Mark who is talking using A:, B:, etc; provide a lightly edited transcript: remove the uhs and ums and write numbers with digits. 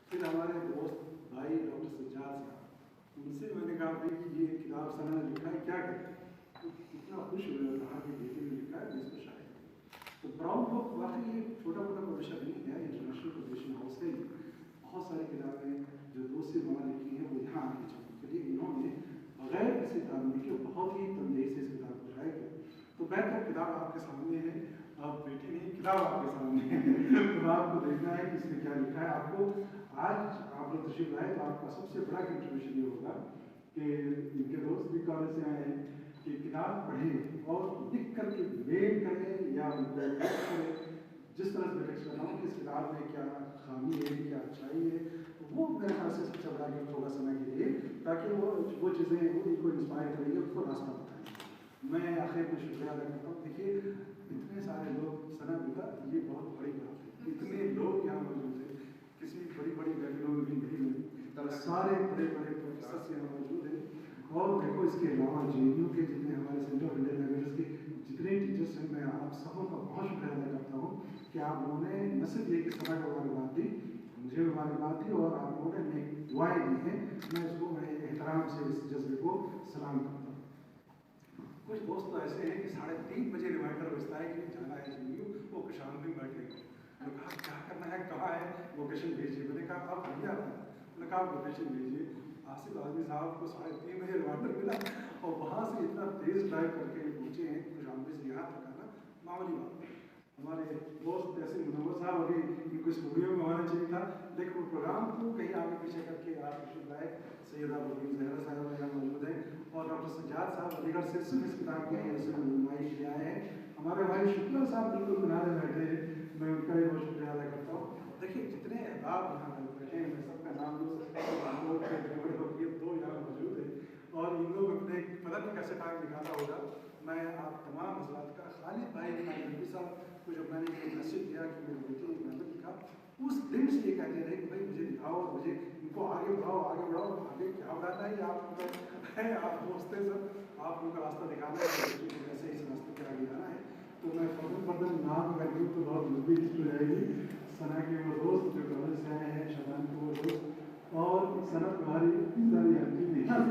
A: फिर हमारे दोस्त भाई डॉक्टर सज्जाद साहब, उनसे मैंने कहा भाई ये किताब सना ने लिखा है, क्या करें? तो इतना खुश हुए और कहा कि बेटी ने लिखा है, मैं इसको शायद। तो ब्राउन बुक वाकई ये छोटा मोटा पब्लिशर नहीं है, इंटरनेशनल पब्लिशिंग हाउस है। बहुत सारी किताबें जो दूसरी वहाँ लिखी हैं वो यहाँ आके छपी, क्योंकि इन्होंने बगैर किसी दामनी के बहुत ही तनदेही से इस किताब को शाये किया। तो बैठकर किताब आपके सामने है, अब बेटी नहीं किताब आपके सामने है तो आपको देखना है कि इसमें क्या लिखा है। आपको आज आप लोग तशरीफ लाए तो आपका सबसे बड़ा कंट्रीब्यूशन ये होगा कि इनके दोस्त भी कॉलेज से आए हैं कि किताब पढ़ें और लिख करके मेल करें या उनको टेक्स्ट करें। जिस तरह से टेक्स्ट कर रहा हूँ कि इस किताब में क्या खामी है, क्या अच्छाई है, वो मेरे ख्याल से सबसे बड़ा गिफ्ट होगा समय के लिए, ताकि वो चीज़ें उनको इंस्पायर करेंगे, उसको रास्ता बताएंगे। मैं आखिर में शुक्रिया अदा करता हूँ। देखिए इतने सारे लोग सना बिता, ये बहुत बड़ी बात है, इतने लोग यहाँ मौजूद हैं, किसी बड़ी बड़ी महफिलों में भी नहीं मिले, सारे बड़े बड़े प्रोफेसर यहाँ मौजूद हैं। और देखो इसके अलावा JNU के जितने हमारे सेंटर ऑफ इंडियन लैंग्वेजेस के जितने टीचर्स हैं, मैं आप सबों का बहुत शुक्रिया अदा करता हूँ कि आप लोगों ने न सिर्फ ये कि समय को मुबारकबाद दी, मुझे मुबारकबाद दी और आप लोगों ने दुआएं दी हैं। मैं इसको बड़े एहतराम से इस जज्बे को सलाम करता हूँ। कुछ दोस्त तो ऐसे हैं कि 3:30 बजे रिमाइंडर बजता है कि जाना है JNU, वो कुशाम भी बैठे हैं। मैंने कहा क्या करना है, कहाँ है, लोकेशन भेजिए। मैंने कहा आप भैया, मैंने कहा आप लोकेशन भेजिए। आसिफ आजमी साहब को 3:30 बजे रिमाइंडर मिला और वहाँ से इतना तेज़ ड्राइव करके पहुँचे हैं खुशामदी से यहाँ तक आना मामूली बात नहीं। हमारे दोस्त जैसे मुनव्वर साहब, अभी इनको स्टूडियो में आना चाहिए था, लेकिन वो प्रोग्राम को कहीं आगे पीछे करके आज तशरीफ लाए। सैयदा बलवीन ज़हरा साहब यहाँ मौजूद हैं और डॉक्टर सज्जाद साहब अलीगढ़ से सिर्फ इस किताब की नुमाइश ले आए हैं। हमारे भाई शुक्ला साहब बिल्कुल किनारे बैठे हैं, मैं उनका भी बहुत शुक्रिया अदा करता हूँ। देखिए जितने अहबाब यहाँ बैठे हैं, मैं सबका नाम लूँ, बड़े होती है, 2 यहाँ मौजूद है और इन लोग अपने पता नहीं कैसे टाइम निकाला होगा। मैं आप तमाम हजरात का, खालिद भाई नबी साहब को जब मैंने ये मैसेज दिया कि मेरी बेटी ने मैंने लिखा, उस दिन से ये कहते रहे कि भाई मुझे दिखाओ, मुझे इनको आगे बढ़ाओ, आगे बढ़ाओ। आगे क्या बढ़ाना है, आप दोस्त हैं सब, आप उनका रास्ता दिखाना है कि कैसे इस रास्ते पे आगे जाना है। तो मैं फर्दन नाम कर दूँ तो बहुत लंबी लिस्ट हो जाएगी। सना के वो दोस्त जो कॉलेज से आए हैं, शबान के वो दोस्त और सना तुम्हारी सारी